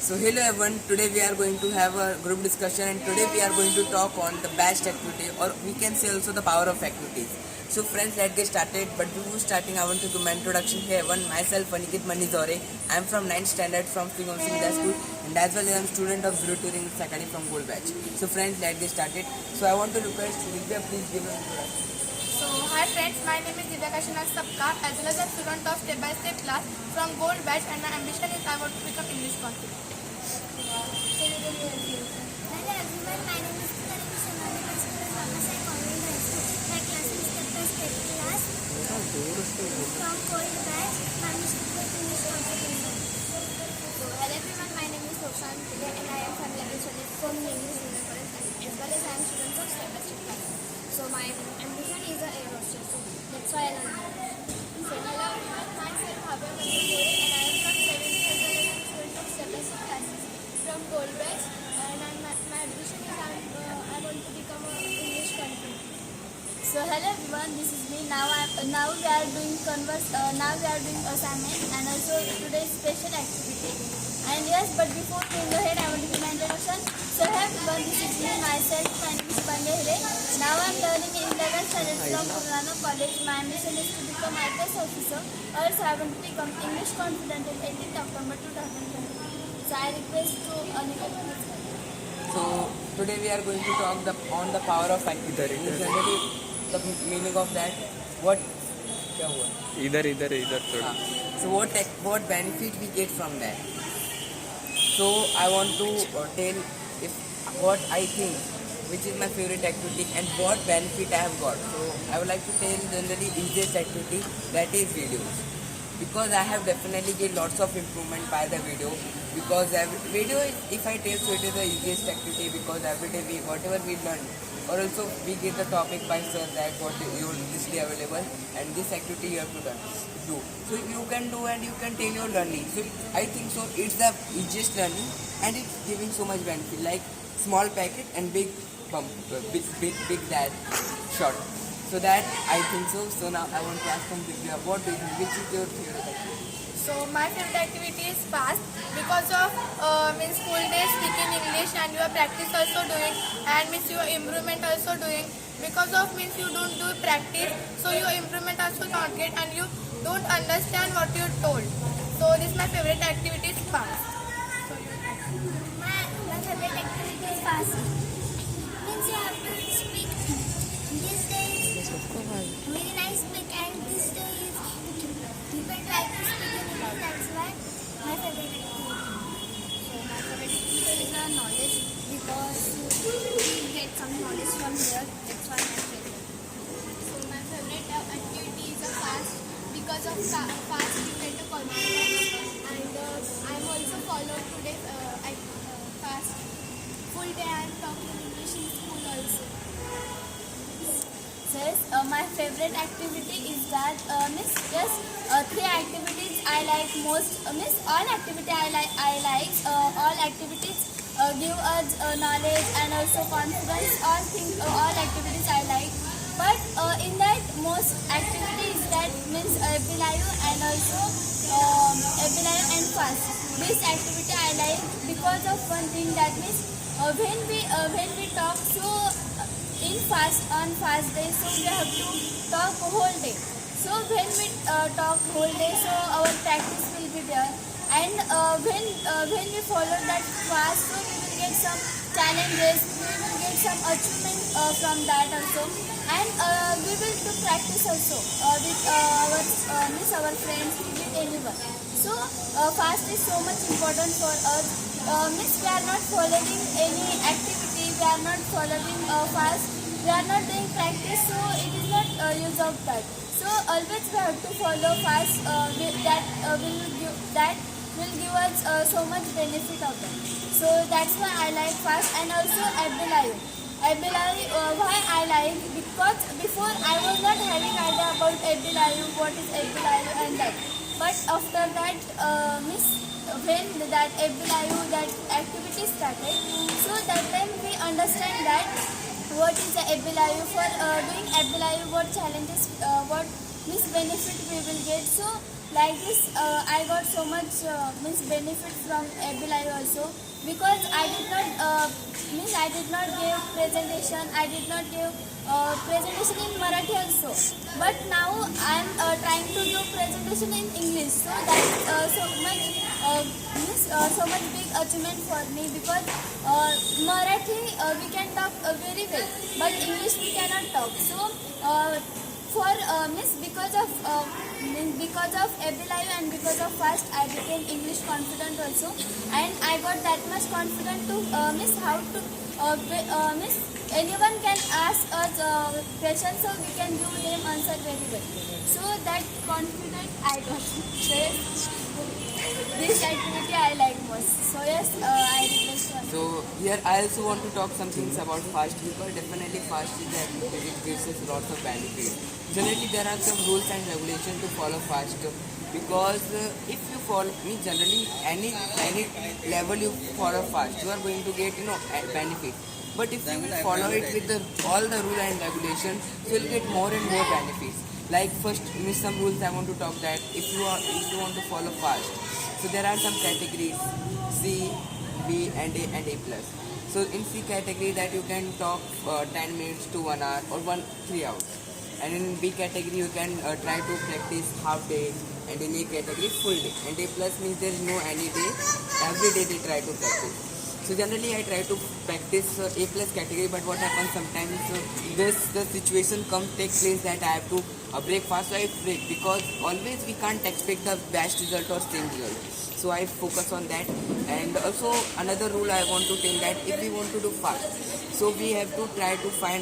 So hello everyone, today we are going to have a group discussion and today we are going to talk on the best activity or we can say also the power of activities. So friends, let's get started, but before starting I want to do my introduction. Hey everyone, myself Aniket Manizore. I am from 9th standard from Singom Singh School and as well as I am student of Zero to Ring Academy from Gold Batch. So friends, let's get started. So I want to request Divya, please give an introduction. So, hi friends, my name is Divya Kashina Sabka, as well as a student of Step by Step class from Gold Batch, and my ambition is I want to become English confident. Hello everyone, my name is Karim Sonali. My school is Ramasai Convent High School. My class is Step by Step class from Gold Batch. My mission is English confident. So, hello everyone, my name is Roshan Pillai and I am from level 20 from English Junior College as well as I am student of Step by Step class. So, my ambition is a air hostess. So, that's why I learn more. So, hello everyone, myself Bhavya Manipuri and I am from 7th as well as I am student of Step by Step classes from Gold Batch and my ambition is I want to become an English confident. So hello everyone, this is me. Now we are doing assignment and also today's special activity. And yes, but before going ahead, I want to give my introduction. So hello everyone, this is me myself. My name is Panya Hire. Now I am learning in 11th standard from Purana College. My ambition is to become IPS officer. Also I want to become English confident in 18th October 2020. So I request to Aniket please. So today we are going to talk on the power of activity. Generally, the meaning of that, what? क्या हुआ? इधर थोड़ा. So what benefit we get from that? So I want to tell if what I think, which is my favorite activity and what benefit I have got. So I would like to tell generally easiest activity, that is videos. Because I have definitely get lots of improvement by the video. Because video, if I tell so, it is the easiest activity because every day whatever we learn, or also we get the topic by sir that what you this day available and this activity you have to do. So you can do and you can tell your learning. So I think so it's the easiest learning and it's giving so much benefit like small packet and big bump, big that shot. So that I think so. So now I want to ask from Divya, what do you think? Which is your favorite activity? So, my favorite activity is fast because of means school days speaking English and your practice also doing and means your improvement also doing because of means you don't do practice, so your improvement also not get and you don't understand what you told. So this is my favorite activity is fast. My favorite activity is fast. Means you have to speak. This day is very nice speak and this day is different like to speak in English. That's why my favorite activity. So my favorite teacher is knowledge because we get some knowledge from there. That's why my favorite. So my favorite activity is a fast because of fast you get a confidence and I'm also followed today fast full day I'm talking English in school also. Says my favorite activity is that three activities I like most. All activity I like. All activities give us knowledge and also confidence. All activities I like. But in that most activities that means Epilayo and also Epilayo and fast. This activity I like because of one thing that means when we talk so. On fast day, so we have to talk whole day. So when we talk whole day, so our practice will be there. And when we follow that fast, so we will get some challenges, we will get some achievement from that also. And we will do practice also with our friends, with anyone. So fast is so much important for us. We are not following any activity, we are not following fast, we are not doing practice, so it is not use of that. So always we have to follow fast. That will give us so much benefit of that. So that's why I like fast and also Abdulayu. Why I like because before I was not having idea about Abdulayu, what is Abdulayu and that. But after that, when that Abdulayu, that activity started, so that time we understand that what is the Abelayu. For doing Abelayu, what challenges, what means benefit we will get. So like this, I got so much means benefit from Abelayu also, because I did not give presentation. I did not give presentation in Marathi also. But now I am trying to do presentation in English. So that so much big achievement for me, because Marathi we can talk very well, but English we cannot talk. So because of Abelayu and because of FAST, I became English confident also, and I got that much confident to how to anyone can ask us questions, so we can give them answer very well. So that confident I got. This activity I like most. So yes, I request one. So here I also want to talk some things about FAST, because definitely FAST is the activity which gives us lots of benefits. Generally there are some rules and regulations to follow FAST, because if you follow generally any level you follow FAST, you are going to get a benefit. But if you will follow it with all the rule and regulations, you will get more and more benefits. Like first, some rules I want to talk that if you want to follow FAST, so there are some categories: C, B, and A plus. So in C category that you can talk 10 minutes to 1 hour or 3 hours, and in B category you can try to practice half day, and in A category full day. And A plus means there is no any day, every day they try to practice. So generally I try to practice A plus category, but what happens sometimes the situation take place that I have to break fast, so I break, because always we can't expect the best result or same result. So I focus on that. And also another rule I want to tell that if we want to do fast, so we have to try to find